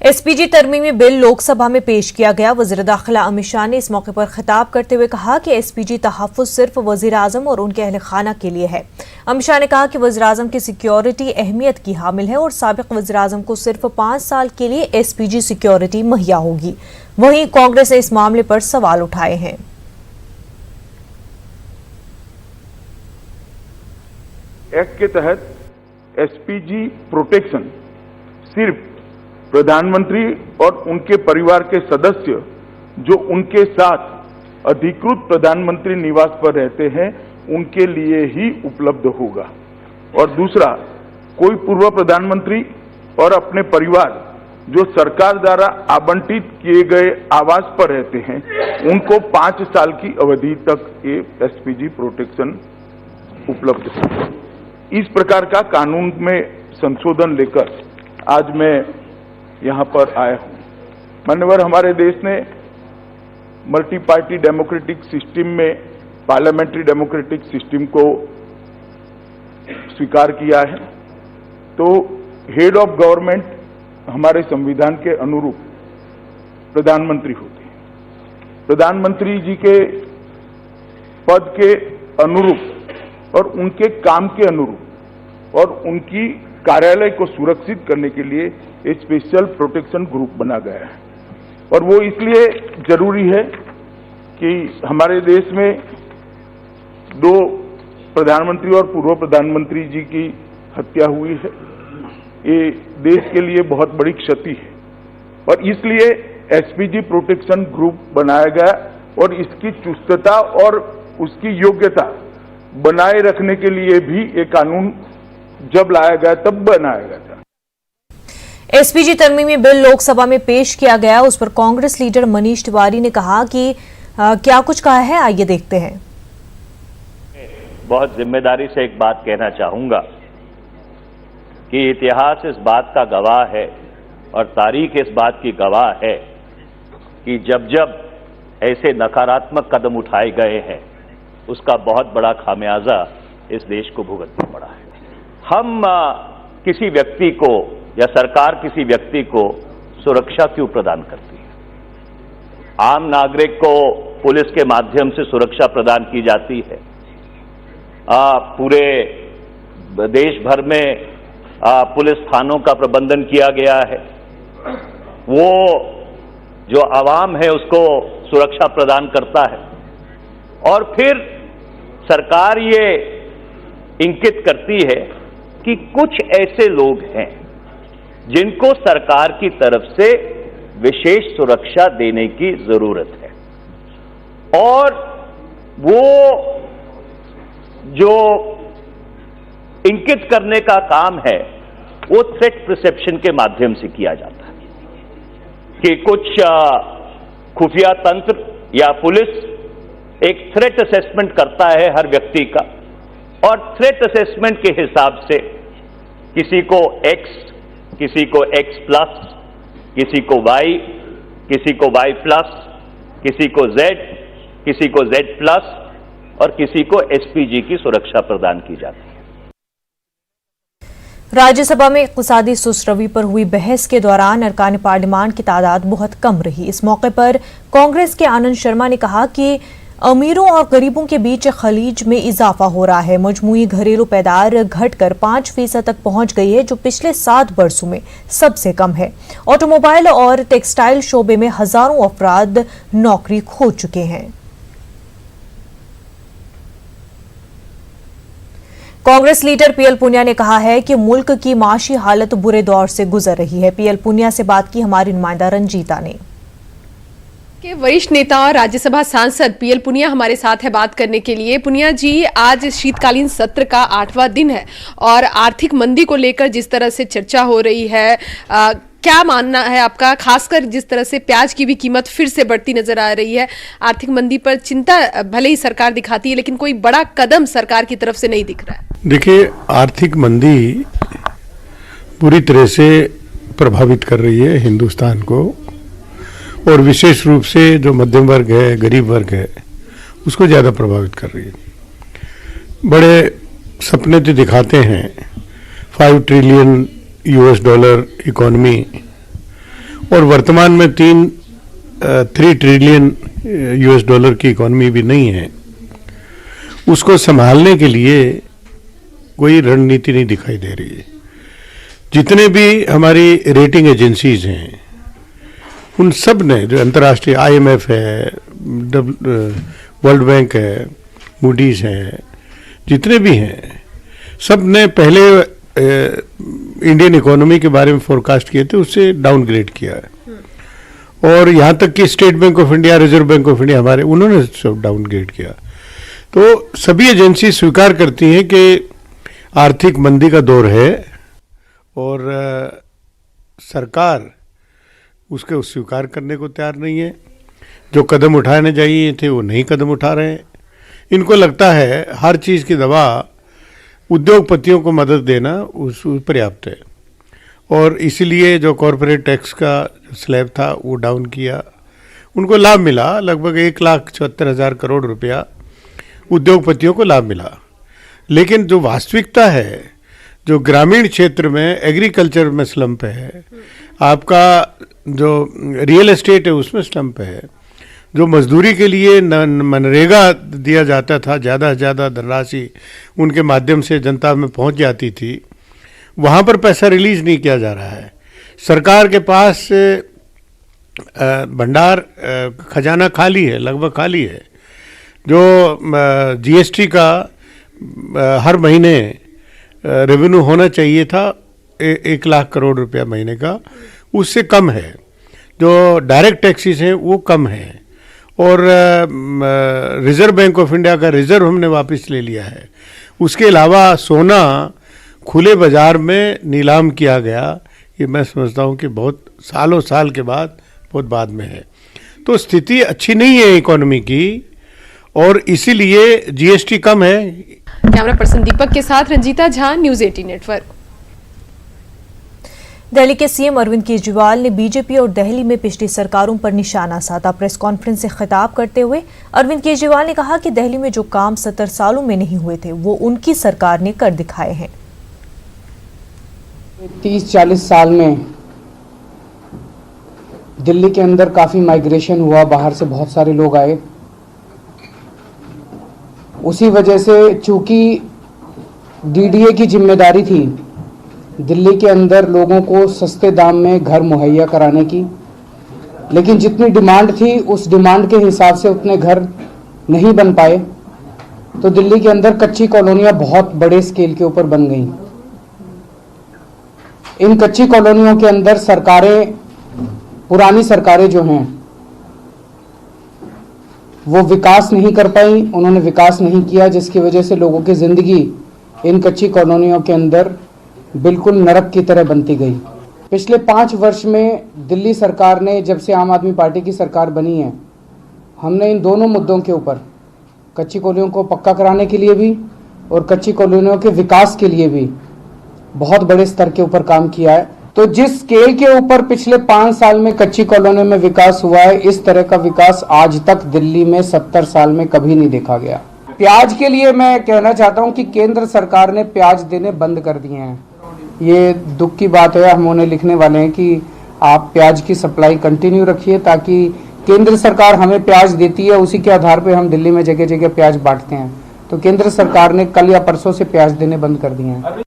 SPG तरमीमी bill Lok Sabha में पेश किया गया। वज़ीर दाखिला अमित शाह ने इस मौके पर खिताब करते हुए कहा कि एसपीजी तहफ़्फ़ुज़ सिर्फ वज़ीर आज़म और उनके अहल खाना के लिए है। अमित शाह ने कहा कि वज़ीर आज़म की सिक्योरिटी अहमियत की हामिल है और साबिक़ वज़ीर आज़म को सिर्फ 5 साल के लिए एसपीजी सिक्योरिटी मुहैया होगी। वहीं कांग्रेस ने इस मामले पर सवाल उठाए हैं। एक्ट के तहत एसपीजी प्रोटेक्शन सिर्फ प्रधानमंत्री और उनके परिवार के सदस्य जो उनके साथ अधिकृत प्रधानमंत्री निवास पर रहते हैं उनके लिए ही उपलब्ध होगा। और दूसरा, कोई पूर्व प्रधानमंत्री और अपने परिवार जो सरकार द्वारा आवंटित किए गए आवास पर रहते हैं उनको 5 साल की अवधि तक ये एसपीजी प्रोटेक्शन उपलब्ध होगा। इस प्रकार का कानून में संशोधन लेकर आज मैं यहां पर आया हूं। मान्यवर, हमारे देश ने मल्टी पार्टी डेमोक्रेटिक सिस्टम में पार्लियामेंट्री डेमोक्रेटिक सिस्टम को स्वीकार किया है। तो हेड ऑफ गवर्नमेंट हमारे संविधान के अनुरूप प्रधानमंत्री होते हैं। प्रधानमंत्री जी के पद के अनुरूप और उनके काम के अनुरूप और उनकी कार्यालय को सुरक्षित करने के लिए एक स्पेशल प्रोटेक्शन ग्रुप बना गया है। और वो इसलिए जरूरी है कि हमारे देश में 2 प्रधानमंत्री और पूर्व प्रधानमंत्री जी की हत्या हुई है। ये देश के लिए बहुत बड़ी क्षति है और इसलिए एसपीजी प्रोटेक्शन ग्रुप बनाया गया और इसकी चुस्तता और उसकी योग्यता बनाए रखने के लिए भी ये कानून जब लाया गया तब बनाया गया था। एसपीजी तरमीमी बिल लोकसभा में पेश किया गया। उस पर कांग्रेस लीडर मनीष तिवारी ने कहा कि क्या कुछ कहा है, आइए देखते हैं। बहुत जिम्मेदारी से एक बात कहना चाहूंगा कि इतिहास इस बात का गवाह है और तारीख इस बात की गवाह है कि जब जब ऐसे नकारात्मक कदम उठाए गए हैं उसका बहुत बड़ा खामियाजा इस देश को भुगतना पड़ा है। हम किसी व्यक्ति को या सरकार किसी व्यक्ति को सुरक्षा क्यों प्रदान करती है? आम नागरिक को पुलिस के माध्यम से सुरक्षा प्रदान की जाती है। पूरे देश भर में पुलिस थानों का प्रबंधन किया गया है। वो जो आवाम है उसको सुरक्षा प्रदान करता है और फिर सरकार ये इंगित करती है कि कुछ ऐसे लोग हैं जिनको सरकार की तरफ से विशेष सुरक्षा देने की जरूरत है और वो जो इंगित करने का काम है वो थ्रेट परसेप्शन के माध्यम से किया जाता है कि कुछ खुफिया तंत्र या पुलिस एक थ्रेट असेसमेंट करता है हर व्यक्ति का और थ्रेट असेसमेंट के हिसाब से किसी को X, किसी को X प्लस, किसी को Y, किसी को Y प्लस, किसी को Z, किसी को Z प्लस और किसी को एसपीजी की सुरक्षा प्रदान की जाती है। राज्यसभा में इक़्तिसादी सुस्रवी पर हुई बहस के दौरान अरकान पार्लियामान की तादाद बहुत कम रही। इस मौके पर कांग्रेस के आनंद शर्मा ने कहा कि अमीरों और गरीबों के बीच खलीज में इजाफा हो रहा है। मजमूई घरेलू पैदार घटकर 5% तक पहुंच गई है, जो पिछले 7 वर्षों में सबसे कम है। ऑटोमोबाइल और टेक्सटाइल शोबे में हजारों अफराद नौकरी खो चुके हैं। कांग्रेस लीडर पीएल पुनिया ने कहा है कि मुल्क की माशी हालत बुरे दौर से गुजर रही है। पीएल पुनिया से बात की हमारी नुमाइंदा रंजीता ने। के वरिष्ठ नेता और राज्यसभा सांसद पीएल पुनिया हमारे साथ है बात करने के लिए। पुनिया जी, आज शीतकालीन सत्र का 8वां दिन है और आर्थिक मंदी को लेकर जिस तरह से चर्चा हो रही है, क्या मानना है आपका? खासकर जिस तरह से प्याज की भी कीमत फिर से बढ़ती नजर आ रही है। आर्थिक मंदी पर चिंता भले ही सरकार दिखाती है लेकिन कोई बड़ा कदम सरकार की तरफ से नहीं दिख रहा है। देखिए, आर्थिक मंदी पूरी तरह से प्रभावित कर रही है हिंदुस्तान को और विशेष रूप से जो मध्यम वर्ग है, गरीब वर्ग है, उसको ज़्यादा प्रभावित कर रही है। बड़े सपने तो दिखाते हैं, $5 ट्रिलियन इकोनॉमी और वर्तमान में 3 ट्रिलियन US डॉलर की इकोनॉमी भी नहीं है, उसको संभालने के लिए कोई रणनीति नहीं दिखाई दे रही है। जितने भी हमारी रेटिंग एजेंसीज हैं उन सब ने, जो अंतर्राष्ट्रीय IMF है, वर्ल्ड बैंक है, मूडीज है, जितने भी हैं, सब ने पहले इंडियन इकोनॉमी के बारे में फोरकास्ट किए थे, उससे डाउनग्रेड किया है। और यहाँ तक कि state bank of India, reserve bank of India हमारे, उन्होंने सब डाउनग्रेड किया। तो सभी एजेंसी स्वीकार करती हैं कि आर्थिक मंदी का दौर है और सरकार उसके स्वीकार करने को तैयार नहीं है। जो कदम उठाने चाहिए थे वो नहीं कदम उठा रहे हैं। इनको लगता है हर चीज़ की दवा उद्योगपतियों को मदद देना उस पर्याप्त है, और इसीलिए जो कॉरपोरेट टैक्स का स्लैब था वो डाउन किया। उनको लाभ मिला, लगभग 1,74,000 करोड़ रुपया उद्योगपतियों को लाभ मिला। लेकिन जो वास्तविकता है, जो ग्रामीण क्षेत्र में एग्रीकल्चर में स्लम्प है, आपका जो रियल एस्टेट है उसमें स्लम्प है, जो मजदूरी के लिए मनरेगा दिया जाता था, ज़्यादा से ज़्यादा धनराशि उनके माध्यम से जनता में पहुंच जाती थी, वहाँ पर पैसा रिलीज नहीं किया जा रहा है। सरकार के पास भंडार खजाना खाली है, लगभग खाली है। जो GST का हर महीने रेवेन्यू होना चाहिए था 1 लाख करोड़ रुपया महीने का, उससे कम है। जो डायरेक्ट टैक्सेस हैं वो कम है, और रिजर्व बैंक ऑफ इंडिया का रिजर्व हमने वापस ले लिया है। उसके अलावा सोना खुले बाजार में नीलाम किया गया, ये मैं समझता हूँ कि बहुत सालों साल के बाद, बहुत बाद में है। तो स्थिति अच्छी नहीं है इकोनॉमी की, और इसीलिए GST कम है। कैमरा पर्सन दीपक के साथ रंजीता झा, न्यूज़ 18 नेटवर्क। दिल्ली के CM अरविंद केजरीवाल ने बीजेपी और दिल्ली में पिछली सरकारों पर निशाना साधा। प्रेस कॉन्फ्रेंस से खिताब करते हुए अरविंद केजरीवाल ने कहा कि दिल्ली में जो काम 70 सालों में नहीं हुए थे वो उनकी सरकार ने कर दिखाए हैं। 30-40 साल में दिल्ली के अंदर काफ़ी माइग्रेशन हुआ, बाहर से बहुत सारे लोग आए। उसी वजह से चूंकि DDA की जिम्मेदारी थी दिल्ली के अंदर लोगों को सस्ते दाम में घर मुहैया कराने की, लेकिन जितनी डिमांड थी उस डिमांड के हिसाब से उतने घर नहीं बन पाए, तो दिल्ली के अंदर कच्ची कॉलोनियां बहुत बड़े स्केल के ऊपर बन गईं। इन कच्ची कॉलोनियों के अंदर सरकारें, पुरानी सरकारें जो हैं वो विकास नहीं कर पाई, उन्होंने विकास नहीं किया, जिसकी वजह से लोगों की ज़िंदगी इन कच्ची कॉलोनियों के अंदर बिल्कुल नरक की तरह बनती गई। पिछले 5 वर्ष में दिल्ली सरकार ने, जब से आम आदमी पार्टी की सरकार बनी है, हमने इन दोनों मुद्दों के ऊपर, कच्ची कॉलोनियों को पक्का कराने के लिए भी और कच्ची कॉलोनियों के विकास के लिए भी बहुत बड़े स्तर के ऊपर काम किया है। तो जिस स्केल के ऊपर पिछले 5 साल में कच्ची कॉलोनियों में विकास हुआ है, इस तरह का विकास आज तक दिल्ली में 70 साल में कभी नहीं देखा गया। प्याज के लिए मैं कहना चाहता हूं कि केंद्र सरकार ने प्याज देने बंद कर दिए हैं। ये दुख की बात है, हम उन्हें लिखने वाले हैं कि आप प्याज की सप्लाई कंटिन्यू रखिए, ताकि केंद्र सरकार हमें प्याज देती है, उसी के आधार पे हम दिल्ली में जगह जगह प्याज बांटते हैं। तो केंद्र सरकार ने कल या परसों से प्याज देने बंद कर दिए हैं।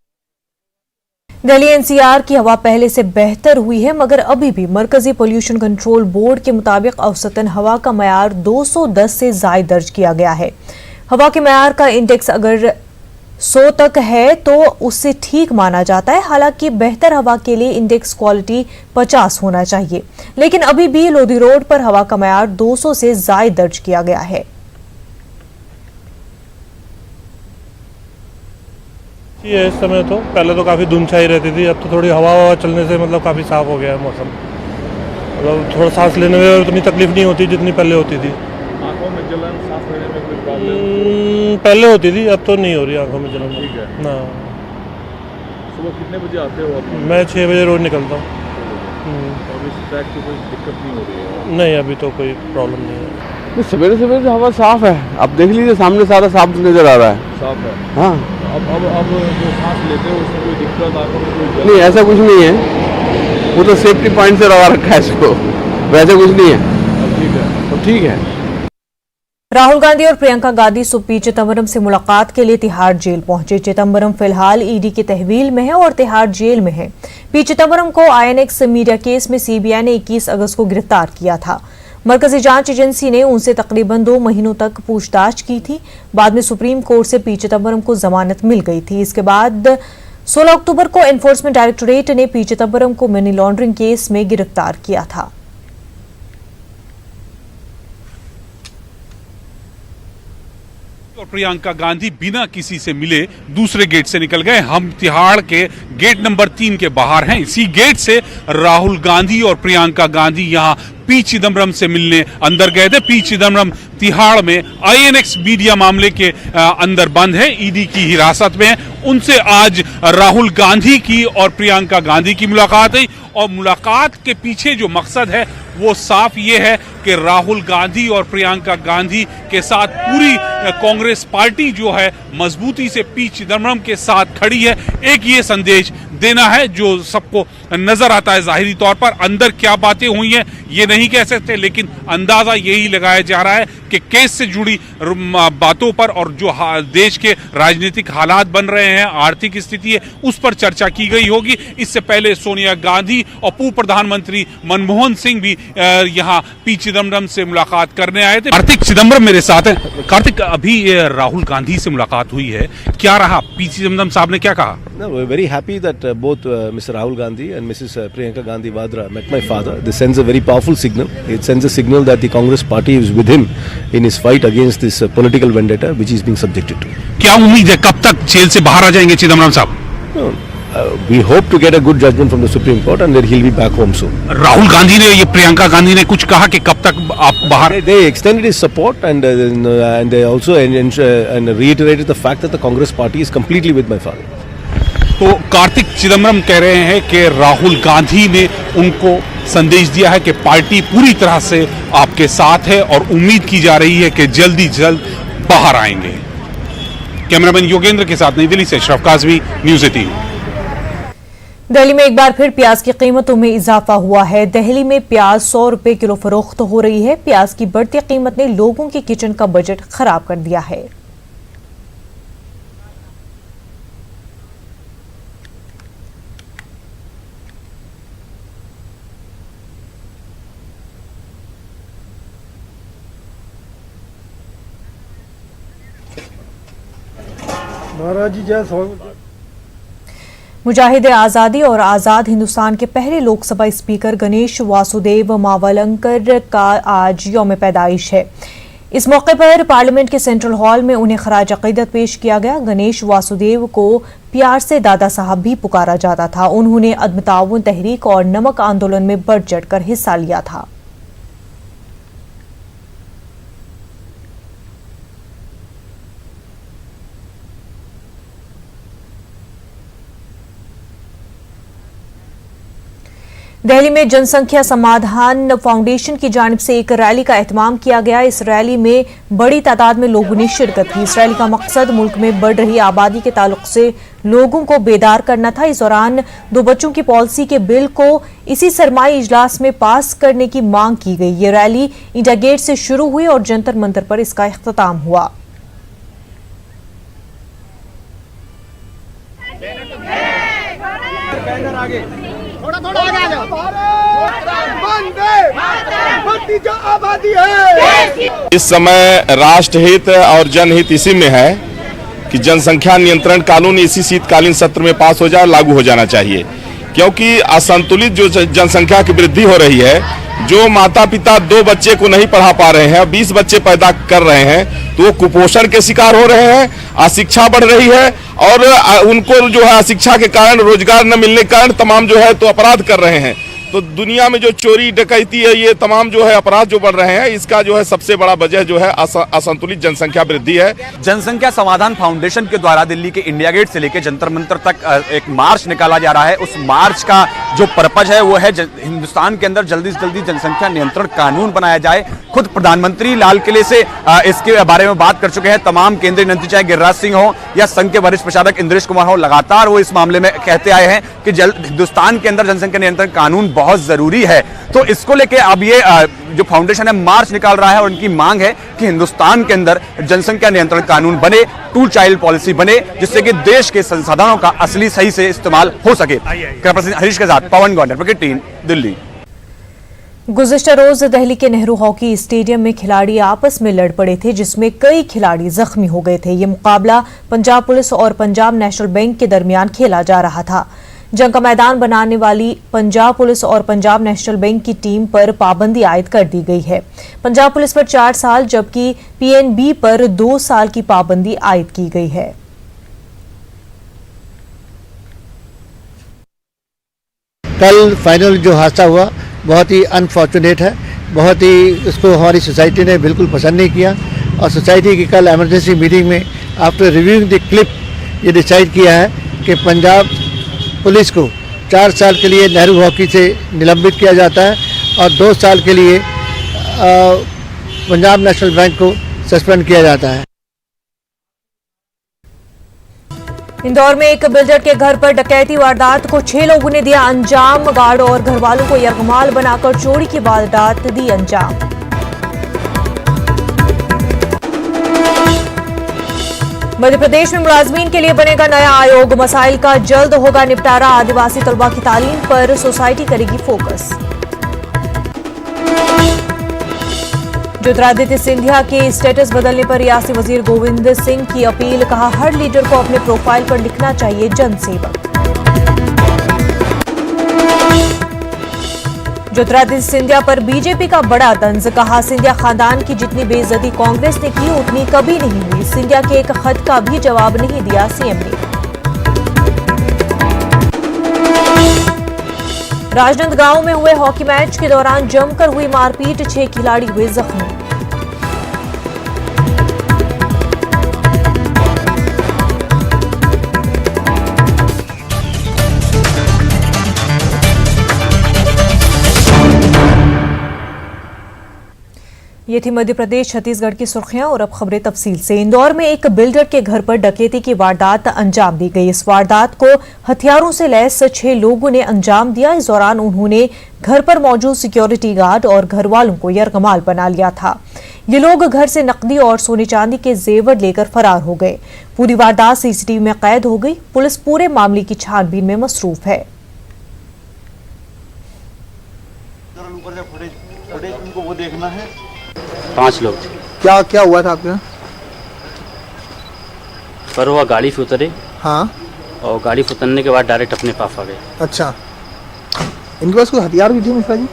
दिल्ली NCR की हवा पहले से बेहतर हुई है, मगर अभी भी मरकजी पोल्यूशन कंट्रोल बोर्ड के मुताबिक औसतन हवा का मयार 210 से ज़ायद दर्ज किया गया है। हवा के मयार का इंडेक्स अगर 100 तक है तो उससे ठीक माना जाता है। हालांकि बेहतर हवा के लिए इंडेक्स क्वालिटी 50 होना चाहिए, लेकिन अभी भी लोधी रोड पर हवा का मयार 200 से ज़ायद दर्ज किया गया है। ये इस समय तो पहले तो काफ़ी धुंधछाई रहती थी, अब तो थोड़ी हवा चलने से मतलब काफ़ी साफ हो गया है मौसम। मतलब थोड़ा सांस लेने में उतनी तकलीफ नहीं होती जितनी पहले होती थी। आंखों में जलन, सांस लेने में कोई प्रॉब्लम पहले होती थी, अब तो नहीं हो रही आंखों में जलन। ठीक है ना। सुबह कितने बजे आते हो आप? मैं 6 बजे रोज निकलता हूँ। अभी इस ट्रैक की कोई दिक्कत नहीं हो रही है? नहीं, अभी तो कोई प्रॉब्लम नहीं है। सवेरे सवेरे हवा साफ है, अब देख लीजिए सामने सारा साफ नजर आ रहा है। साफ है। हाँ, अब जो सांस लेते हो उसमें कोई दिक्कत, आंखों में कोई जलन? नहीं ऐसा कुछ नहीं है। वो तो सेफ्टी पॉइंट से लगा रखा है इसको, वैसे कुछ नहीं है। तो ठीक है। राहुल गांधी और प्रियंका गांधी सुबह पी चिदम्बरम से मुलाकात के लिए तिहाड़ जेल पहुंचे। चिदम्बरम फिलहाल ईडी की तहवील में है और तिहाड़ जेल में है। पी चिदम्बरम को आईएनएक्स मीडिया केस में सीबीआई ने 21 अगस्त को गिरफ्तार किया था। मरकजी जांच एजेंसी ने उनसे तकरीबन 2 महीनों तक पूछताछ की थी। बाद में सुप्रीम कोर्ट से पी चिदम्बरम को जमानत मिल गई थी। इसके बाद 16 अक्टूबर को एनफोर्समेंट डायरेक्टोरेट ने पी चिदम्बरम को मनी लॉन्ड्रिंग केस में गिरफ्तार किया था। और प्रियंका गांधी बिना किसी से मिले दूसरे गेट से निकल गए। हम तिहाड़ के गेट नंबर 3 के बाहर हैं। इसी गेट से राहुल गांधी और प्रियंका गांधी यहां पी चिदम्बरम से मिलने अंदर गए थे। पी चिदम्बरम तिहाड़ में आईएनएक्स मीडिया मामले के अंदर बंद है, ईडी की हिरासत में है। उनसे आज राहुल गांधी की और प्रियंका गांधी की मुलाकात हुई और मुलाकात के पीछे जो मकसद है वो साफ ये है कि राहुल गांधी और प्रियंका गांधी के साथ पूरी कांग्रेस पार्टी जो है मजबूती से पी चिदम्बरम के साथ खड़ी है। एक ये संदेश देना है जो सबको नजर आता है। जाहिरी तौर पर अंदर क्या बातें हुई हैं ये नहीं कह सकते, लेकिन अंदाजा यही लगाया जा रहा है कि केस से जुड़ी बातों पर और जो देश के राजनीतिक हालात बन रहे हैं, आर्थिक स्थिति है, उस पर चर्चा की गई होगी। इससे पहले सोनिया गांधी और पूर्व प्रधानमंत्री मनमोहन सिंह भी यहाँ पी चिदम्बरम से मुलाकात करने आए थे। कार्तिक चिदम्बरम मेरे साथ हैं। कार्तिक, अभी राहुल गांधी से मुलाकात हुई है, क्या रहा? पी चिदम्बरम साहब ने क्या कहा? No, we're very happy that both Mr. Rahul Gandhi and Mrs. Priyanka Gandhi Vadra met my father. This sends a very powerful signal. It sends a signal that the Congress party is with him in his fight against this political vendetta which he is being subjected to. क्या उम्मीद है कब तक jail से बाहर आ जाएंगे चिदम्बरम साहब? No, we hope to get a good judgment from the Supreme Court and then he'll be back home soon. Rahul Gandhi ने, ये प्रियंका गांधी ने कुछ कहा कि कब तक आप बाहर? They extended his support and they also and reiterated the fact that the Congress party is completely with my father. तो कार्तिक चिदम्बरम कह रहे हैं कि राहुल गांधी ने उनको संदेश दिया है कि पार्टी पूरी तरह से आपके साथ है और उम्मीद की जा रही है कि जल्दी जल्द बाहर आएंगे। कैमरामैन योगेंद्र के साथ नई दिल्ली से अशरफ काज़मी, न्यूज़ 18। दिल्ली में एक बार फिर प्याज की कीमतों में इजाफा हुआ है। दिल्ली में प्याज 100 रुपए किलो फरोख्त हो रही है। प्याज की बढ़ती कीमत ने लोगों के किचन का बजट खराब कर दिया है। मुजाहिद आज़ादी और आज़ाद हिंदुस्तान के पहले लोकसभा स्पीकर गणेश वासुदेव मावलंकर का आज यौम पैदाइश है। इस मौके पर पार्लियामेंट के सेंट्रल हॉल में उन्हें खराज अकीदत पेश किया गया। गणेश वासुदेव को प्यार से दादा साहब भी पुकारा जाता था। उन्होंने अदम ताउन तहरीक और नमक आंदोलन में बढ़ चढ़कर हिस्सा लिया था। दिल्ली में जनसंख्या समाधान फाउंडेशन की जानिब से एक रैली का एहतमाम किया गया। इस रैली में बड़ी तादाद में लोगों ने शिरकत की। इस रैली का मकसद मुल्क में बढ़ रही आबादी के ताल्लुक से लोगों को बेदार करना था। इस दौरान 2 बच्चों की पॉलिसी के बिल को इसी सरमाई इजलास में पास करने की मांग की गई। ये रैली इंडिया गेट से शुरू हुई और जंतर मंतर पर इसका इख्तिताम हुआ। इस समय राष्ट्रहित और जनहित इसी में है कि जनसंख्या नियंत्रण कानून इसी शीतकालीन सत्र में पास हो जाए, लागू हो जाना चाहिए, क्योंकि असंतुलित जो जनसंख्या की वृद्धि हो रही है, जो माता पिता 2 बच्चे को नहीं पढ़ा पा रहे हैं, 20 बच्चे पैदा कर रहे हैं, तो वो कुपोषण के शिकार हो रहे हैं, अशिक्षा बढ़ रही है और उनको जो है अशिक्षा के कारण, रोजगार न मिलने के कारण तमाम जो है तो अपराध कर रहे हैं। तो दुनिया में जो चोरी डकैती है, ये तमाम जो है अपराध जो बढ़ रहे हैं, इसका जो है सबसे बड़ा वजह जो है असंतुलित जनसंख्या वृद्धि है। जनसंख्या समाधान फाउंडेशन के द्वारा दिल्ली के इंडिया गेट से लेकर जंतर मंतर तक एक मार्च निकाला जा रहा है। उस मार्च का जो पर्पज है वो है हिंदुस्तान के अंदर जल्दी से जल्दी जनसंख्या नियंत्रण कानून बनाया जाए। खुद प्रधानमंत्री लाल किले से इसके बारे में बात कर चुके हैं। तमाम केंद्रीय मंत्री चाहे गिरिराज सिंह हो या संघ के वरिष्ठ प्रचारक इंद्रेश कुमार हो, लगातार वो इस मामले में कहते आए हैं कि हिंदुस्तान के अंदर जनसंख्या नियंत्रण कानून बहुत जरूरी है। तो इसको लेके अब ये जो फाउंडेशन है मार्च निकाल रहा है और उनकी मांग है कि हिंदुस्तान के अंदर जनसंख्या नियंत्रण कानून बने, टू चाइल्ड पॉलिसी बने, जिससे कि देश के संसाधनों का असली सही से इस्तेमाल हो सके। हरीश के साथ पवन गौंडर, क्रिकेट टीम, दिल्ली। गुज़िश्ता रोज दिल्ली के नेहरू हॉकी स्टेडियम में खिलाड़ी आपस में लड़ पड़े थे, जिसमें कई खिलाड़ी जख्मी हो गए थे। ये मुकाबला पंजाब पुलिस और पंजाब नेशनल बैंक के दरमियान खेला जा रहा था। जंग का मैदान बनाने वाली पंजाब पुलिस और पंजाब नेशनल बैंक की टीम पर पाबंदी आयद कर दी गई है। पंजाब पुलिस पर 4 साल जबकि पीएनबी पर 2 साल की पाबंदी आयद की गई है। कल फाइनल जो हादसा हुआ बहुत ही अनफॉर्चुनेट है, बहुत ही उसको हमारी सोसाइटी ने बिल्कुल पसंद नहीं किया और सोसाइटी की कल एमरजेंसी मीटिंग में आफ्टर रिव्यूइंग द क्लिप ये डिसाइड किया है कि पंजाब पुलिस को 4 साल के लिए नेहरू हॉकी से निलंबित किया जाता है और 2 साल के लिए पंजाब नेशनल बैंक को सस्पेंड किया जाता है। इंदौर में एक बिल्डर के घर पर डकैती वारदात को 6 लोगों ने दिया अंजाम। गार्ड और घरवालों को यरगमाल बनाकर चोरी की वारदात दी अंजाम। मध्य प्रदेश में मुलाजमीन के लिए बनेगा नया आयोग, मसाइल का जल्द होगा निपटारा। आदिवासी तलबा की तालीम पर सोसाइटी करेगी फोकस। ज्योतिरादित्य सिंधिया के स्टेटस बदलने पर रियासती वजीर गोविंद सिंह की अपील, कहा हर लीडर को अपने प्रोफाइल पर लिखना चाहिए जनसेवक। ज्योतिरादित्य सिंधिया पर बीजेपी का बड़ा तंज, कहा सिंधिया खानदान की जितनी बेइज्जती कांग्रेस ने की उतनी कभी नहीं हुई। सिंधिया के एक खत का भी जवाब नहीं दिया सीएम ने। राजनांदगांव में हुए हॉकी मैच के दौरान जमकर हुई मारपीट, 6 खिलाड़ी हुए जख्मी। ये थी मध्य प्रदेश छत्तीसगढ़ की सुर्खियां और अब खबरें तफसील से। इंदौर में एक बिल्डर के घर पर डकैती की वारदात अंजाम दी गई। इस वारदात को हथियारों से लैस 6 लोगों ने अंजाम दिया। इस दौरान उन्होंने घर पर मौजूद सिक्योरिटी गार्ड और घर वालों को यरगमाल बना लिया था। ये लोग घर से नकदी और सोने चांदी के जेवर लेकर फरार हो गए। पूरी वारदात सीसीटीवी में कैद हो गई। पुलिस पूरे मामले की छानबीन में मसरूफ है। वो देखना है। 5 लोग थे। क्या क्या हुआ था आपके? पर वो गाड़ी से उतरे। हाँ। और गाड़ी से उतरने के बाद डायरेक्ट अपने पास आ गए। अच्छा, इनके पास कोई हथियार भी थे मिश्रा जी?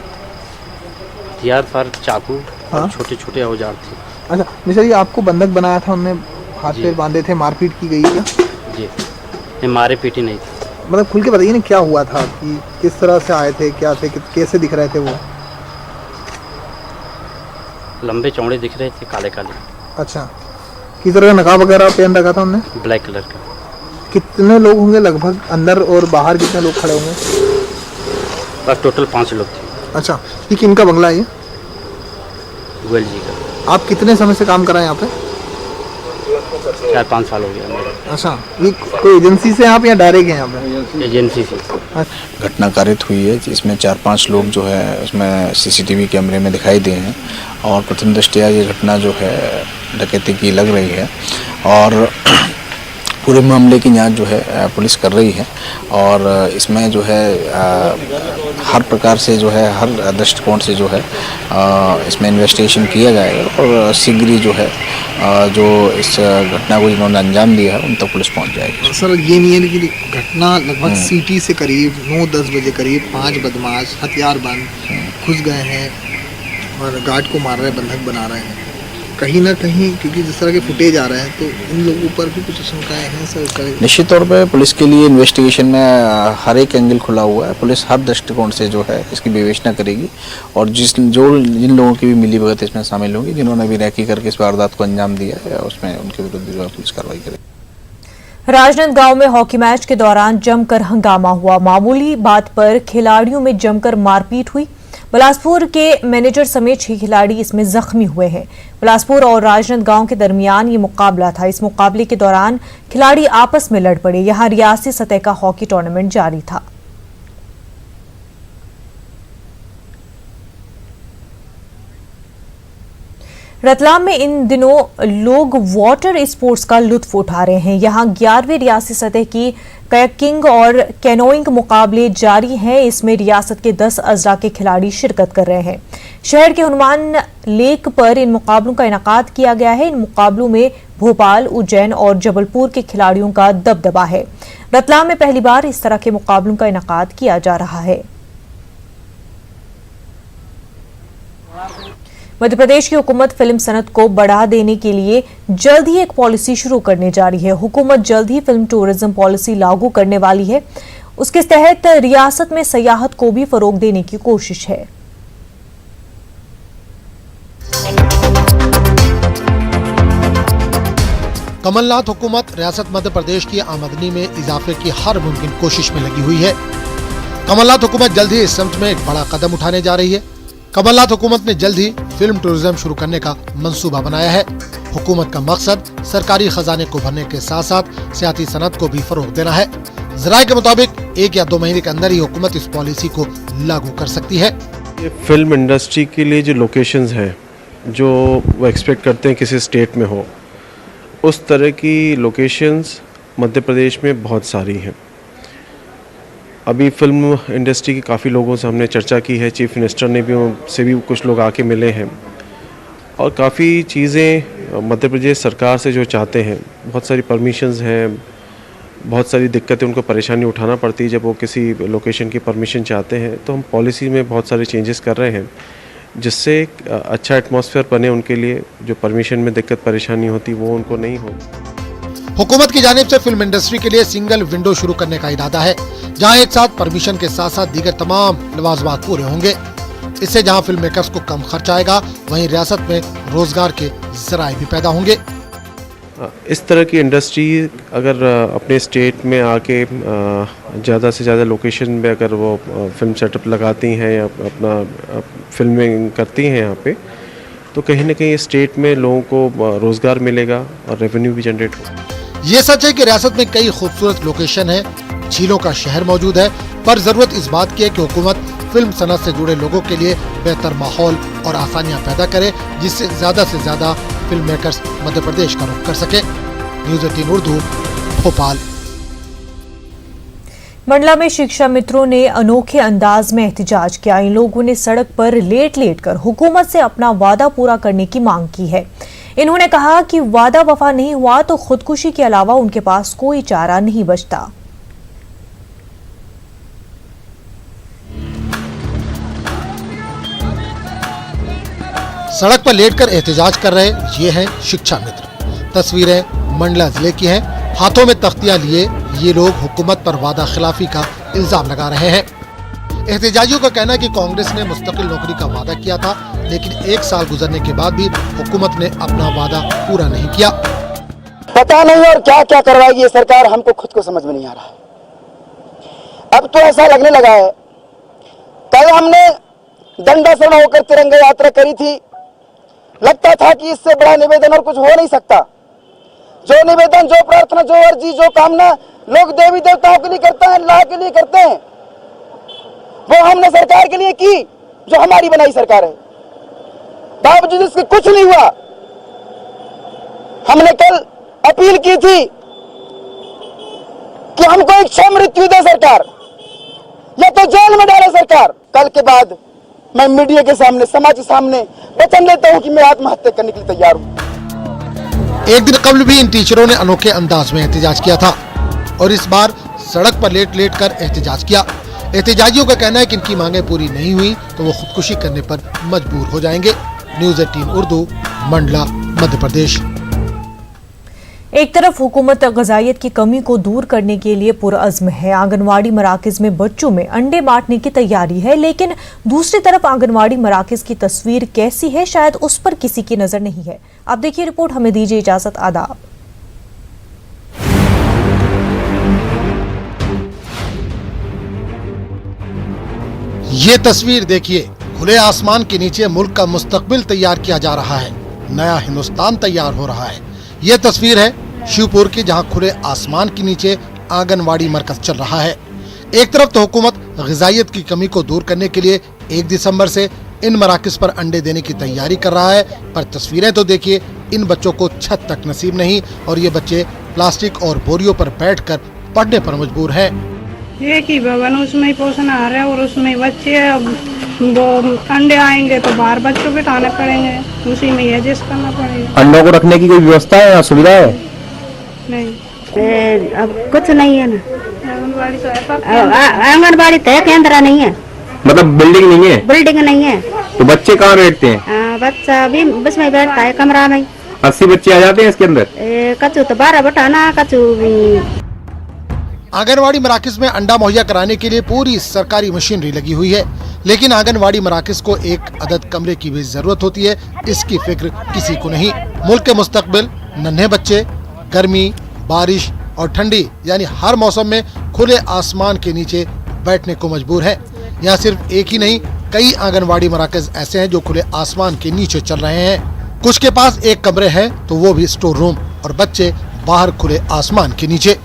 हथियार पर चाकू, हाँ? छोटे छोटे औजार थे। अच्छा मिश्रा जी, आपको बंधक बनाया था, उनने हाथ पैर बांधे थे, मारपीट की गई क्या? जी नहीं, मारे पीटी नहीं थी। मतलब खुल के बताइए ना क्या हुआ था, कि किस तरह से आए थे, क्या थे, कैसे दिख रहे थे वो? लंबे चौड़े दिख रहे थे, काले काले। अच्छा, किस तरह का नकाब वगैरह पहन रखा था उनने? ब्लैक कलर का। कितने लोग होंगे लगभग, अंदर और बाहर कितने लोग खड़े होंगे? बस टोटल 5 लोग थे। अच्छा, ये किनका बंगला है ये? गोयल जी का। आप कितने समय से काम कर रहे हैं यहाँ पे? 4-5 साल हो गया मेरा। अच्छा, ये कोई एजेंसी से आप या डायरेक्ट हैं यहाँ पे? एजेंसी से। घटना कारित हुई है जिसमें 4-5 लोग जो है उसमें सीसीटीवी कैमरे में दिखाई दिए हैं और प्रथम दृष्टया ये घटना जो है डकैती की लग रही है और पूरे मामले की जांच जो है पुलिस कर रही है और इसमें जो है हर प्रकार से जो है हर दृष्टिकोण से जो है इसमें इन्वेस्टिगेशन किया जाएगा और शीघ्र ही जो है जो इस घटना को जिन्होंने अंजाम दिया है उन तक पुलिस पहुंच जाएगी। सर ये नहीं है कि घटना लगभग सिटी से करीब 9-10 बजे करीब 5 बदमाश हथियार बंद घुस गए हैं और गार्ड को मार रहे हैं, बंधक बना रहे हैं। कहीं ना कहीं क्योंकि जिस तरह के फुटेज आ रहे हैं तो इन लोगों पर भी कुछ शंकाएं हैं सर? निश्चित तौर पे पुलिस के लिए इन्वेस्टिगेशन में हर एक एंगल खुला हुआ है। पुलिस हर दृष्टिकोण से जो है इसकी विवेचना करेगी और जिन लोगों की भी मिली भगत इसमें शामिल होगी, जिन्होंने भी रैकी करके इस वारदात को अंजाम दिया है, उसमें उनके विरुद्ध जो है पुलिस कार्रवाई करेगी। राजनांदगांव में हॉकी मैच के दौरान जमकर हंगामा हुआ। मामूली बात पर खिलाड़ियों में जमकर मारपीट हुई। बिलासपुर के मैनेजर समेत 6 खिलाड़ी इसमें जख्मी हुए हैं। बिलासपुर और राजनांदगांव के दरमियान ये मुकाबला था। इस मुकाबले के दौरान खिलाड़ी आपस में लड़ पड़े। यहां रियासती सतह का हॉकी टूर्नामेंट जारी था। रतलाम में इन दिनों लोग वाटर स्पोर्ट्स का लुत्फ उठा रहे हैं। यहां 11वीं रियासती सतह की कयाकिंग और कैनोइंग मुकाबले जारी हैं। इसमें रियासत के 10 अजला के खिलाड़ी शिरकत कर रहे हैं। शहर के हनुमान लेक पर इन मुकाबलों का इनेकाद किया गया है। इन मुकाबलों में भोपाल, उज्जैन और जबलपुर के खिलाड़ियों का दबदबा है। रतलाम में पहली बार इस तरह के मुकाबलों का इनेकाद किया जा रहा है। मध्य प्रदेश की हुकूमत फिल्म सनत को बढ़ा देने के लिए जल्द ही एक पॉलिसी शुरू करने जा रही है। हुकूमत जल्द ही फिल्म टूरिज्म पॉलिसी लागू करने वाली है। उसके तहत रियासत में सयाहत को भी फरोग देने की कोशिश है। कमलनाथ हुकूमत रियासत मध्य प्रदेश की आमदनी में इजाफे की हर मुमकिन कोशिश में लगी हुई है। कमलनाथ हुकूमत जल्द ही इस सम्त में एक बड़ा कदम उठाने जा रही है। कमलनाथ हुकूमत ने जल्द ही फिल्म टूरिज्म शुरू करने का मंसूबा बनाया है। हुकूमत का मकसद सरकारी खजाने को भरने के साथ साथ सियासी सनत को भी फरोग देना है। जराये के मुताबिक 1 या 2 महीने के अंदर ही हुकूमत इस पॉलिसी को लागू कर सकती है। ये फिल्म इंडस्ट्री के लिए जो लोकेशंस हैं, जो वो एक्सपेक्ट करते हैं किसी स्टेट में हो, उस तरह की लोकेशंस मध्य प्रदेश में बहुत सारी हैं। अभी फिल्म इंडस्ट्री के काफ़ी लोगों से हमने चर्चा की है। चीफ मिनिस्टर ने भी से भी कुछ लोग आके मिले हैं और काफ़ी चीज़ें मध्य प्रदेश सरकार से जो चाहते हैं, बहुत सारी परमिशंस हैं, बहुत सारी दिक्कतें उनको परेशानी उठाना पड़ती है जब वो किसी लोकेशन की परमिशन चाहते हैं। तो हम पॉलिसी में बहुत सारे चेंजेस कर रहे हैं जिससे एक अच्छा एटमॉस्फेयर बने उनके लिए। जो परमिशन में दिक्कत परेशानी होती वो उनको नहीं हो। हुकूमत की जानिब से फिल्म इंडस्ट्री के लिए सिंगल विंडो शुरू करने का इरादा है, जहां एक साथ परमिशन के साथ साथ दीगर तमाम लवाजमात पूरे होंगे। इससे जहां फिल्म मेकर्स को कम खर्च आएगा, वहीं रियासत में रोजगार के जराये भी पैदा होंगे। इस तरह की इंडस्ट्री अगर अपने स्टेट में आके ज़्यादा से ज़्यादा लोकेशन में अगर वो फिल्म सेटअप लगाती हैं या अपना फिल्मिंग करती हैं यहाँ पे, तो कहीं ना कहीं स्टेट में लोगों को रोजगार मिलेगा और रेवेन्यू भी जनरेट होगा। ये सच है कि रियासत में कई खूबसूरत लोकेशन है, झीलों का शहर मौजूद है, पर जरूरत इस बात की है कि हुकूमत फिल्म सनत से जुड़े लोगों के लिए बेहतर माहौल और आसानियां पैदा करे, जिससे ज्यादा से ज्यादा फिल्म मेकर्स मध्य प्रदेश का रुख कर सके। न्यूज़ 18 उर्दू, भोपाल। मंडला में शिक्षा मित्रों ने अनोखे अंदाज में एहतजाज किया। इन लोगों ने सड़क पर लेट कर हुकूमत से अपना वादा पूरा करने की मांग की है। इन्होंने कहा कि वादा वफा नहीं हुआ तो खुदकुशी के अलावा उनके पास कोई चारा नहीं बचता। सड़क पर लेटकर एहतजाज कर रहे ये हैं शिक्षा मित्र। तस्वीरें मंडला जिले की हैं। हाथों में तख्तियां लिए ये लोग हुकूमत पर वादा खिलाफी का इल्जाम लगा रहे हैं। एहतजाजियों का कहना है कि कांग्रेस ने मुस्तकिल नौकरी का वादा किया था, लेकिन 1 साल गुजरने के बाद भी हुकूमत ने अपना वादा पूरा नहीं किया। पता नहीं और क्या क्या करवाएगी ये सरकार, हमको खुद को समझ में नहीं आ रहा। अब तो ऐसा लगने लगा है, कल हमने दंडासन होकर तिरंगा यात्रा करी थी, लगता था कि इससे बड़ा निवेदन और कुछ हो नहीं सकता। जो निवेदन, जो प्रार्थना, जो अर्जी, जो कामना लोग देवी देवताओं के लिए करते हैं, अल्लाह के लिए करते हैं, वो हमने सरकार के लिए की, जो हमारी बनाई सरकार है। बावजूद इसके कुछ नहीं हुआ। हमने कल अपील की थी कि हमको एक क्षमा मृत्यु दे सरकार, या तो जेल में डाले सरकार। कल के बाद मैं मीडिया के सामने, समाज के सामने वचन लेता हूं कि मैं आत्महत्या करने के लिए तैयार हूं। एक दिन कबल भी इन टीचरों ने अनोखे अंदाज में एहतजाज किया था और इस बार सड़क पर लेट कर एहतजाज किया। एहतजाजियों का कहना है कि इनकी मांगें पूरी नहीं हुई तो वो खुदकुशी करने पर मजबूर हो जाएंगे। न्यूज़ 18 उर्दू, मंडला, मध्य प्रदेश। एक तरफ हुकूमत ग़िज़ाइयत की कमी को दूर करने के लिए पुरअज़्म है, आंगनवाड़ी मराकज़ में बच्चों में अंडे बांटने की तैयारी है, लेकिन दूसरी तरफ आंगनवाड़ी मराकज़ की तस्वीर कैसी है शायद उस पर किसी की नज़र नहीं है। आप देखिए रिपोर्ट, हमें दीजिए इजाज़त। आदाब। ये तस्वीर देखिए, खुले आसमान के नीचे मुल्क का मुस्तकबिल तैयार किया जा रहा है, नया हिंदुस्तान तैयार हो रहा है। ये तस्वीर है शिवपुर की, जहां खुले आसमान के नीचे आंगनवाड़ी मरकज चल रहा है। एक तरफ तो हुकूमत ग़िज़ाइयत की कमी को दूर करने के लिए 1 दिसंबर से इन मराकज़ पर अंडे देने की तैयारी कर रहा है, पर तस्वीरें तो देखिए, इन बच्चों को छत तक नसीब नहीं और ये बच्चे प्लास्टिक और बोरियों पर बैठकर पढ़ने पर मजबूर हैं। एक ही भवन, उसमें ही पोषण आ रहा है और उसमें बच्चे, अब वो अंडे आएंगे तो बाहर बच्चों बिठाने पड़ेंगे, उसी में एडजस्ट करना पड़ेगा। अंडों को रखने की कोई व्यवस्था है या सुविधा है? नहीं, अब कुछ नहीं है ना, आंगनबाड़ी तय केंद्र नहीं है, मतलब बिल्डिंग नहीं है? बिल्डिंग नहीं है। तो बच्चे कहाँ बैठते हैं? बच्चा भी बस में बैठता है, कमरा में। 80 बच्चे आ जाते हैं इसके अंदर? कचू तो 12 बटाना, कचू। आंगनवाड़ी मराकज़ में अंडा मुहैया कराने के लिए पूरी सरकारी मशीनरी लगी हुई है, लेकिन आंगनवाड़ी मराकज़ को एक अदद कमरे की भी जरूरत होती है, इसकी फिक्र किसी को नहीं। मुल्क के मुस्तकबिल, नन्हे बच्चे गर्मी, बारिश और ठंडी यानी हर मौसम में खुले आसमान के नीचे बैठने को मजबूर है। यहाँ सिर्फ एक ही नहीं, कई आंगनवाड़ी मराकज़ ऐसे हैं जो खुले आसमान के नीचे चल रहे हैं। कुछ के पास एक कमरे हैं तो वो भी स्टोर रूम, और बच्चे बाहर खुले आसमान के नीचे।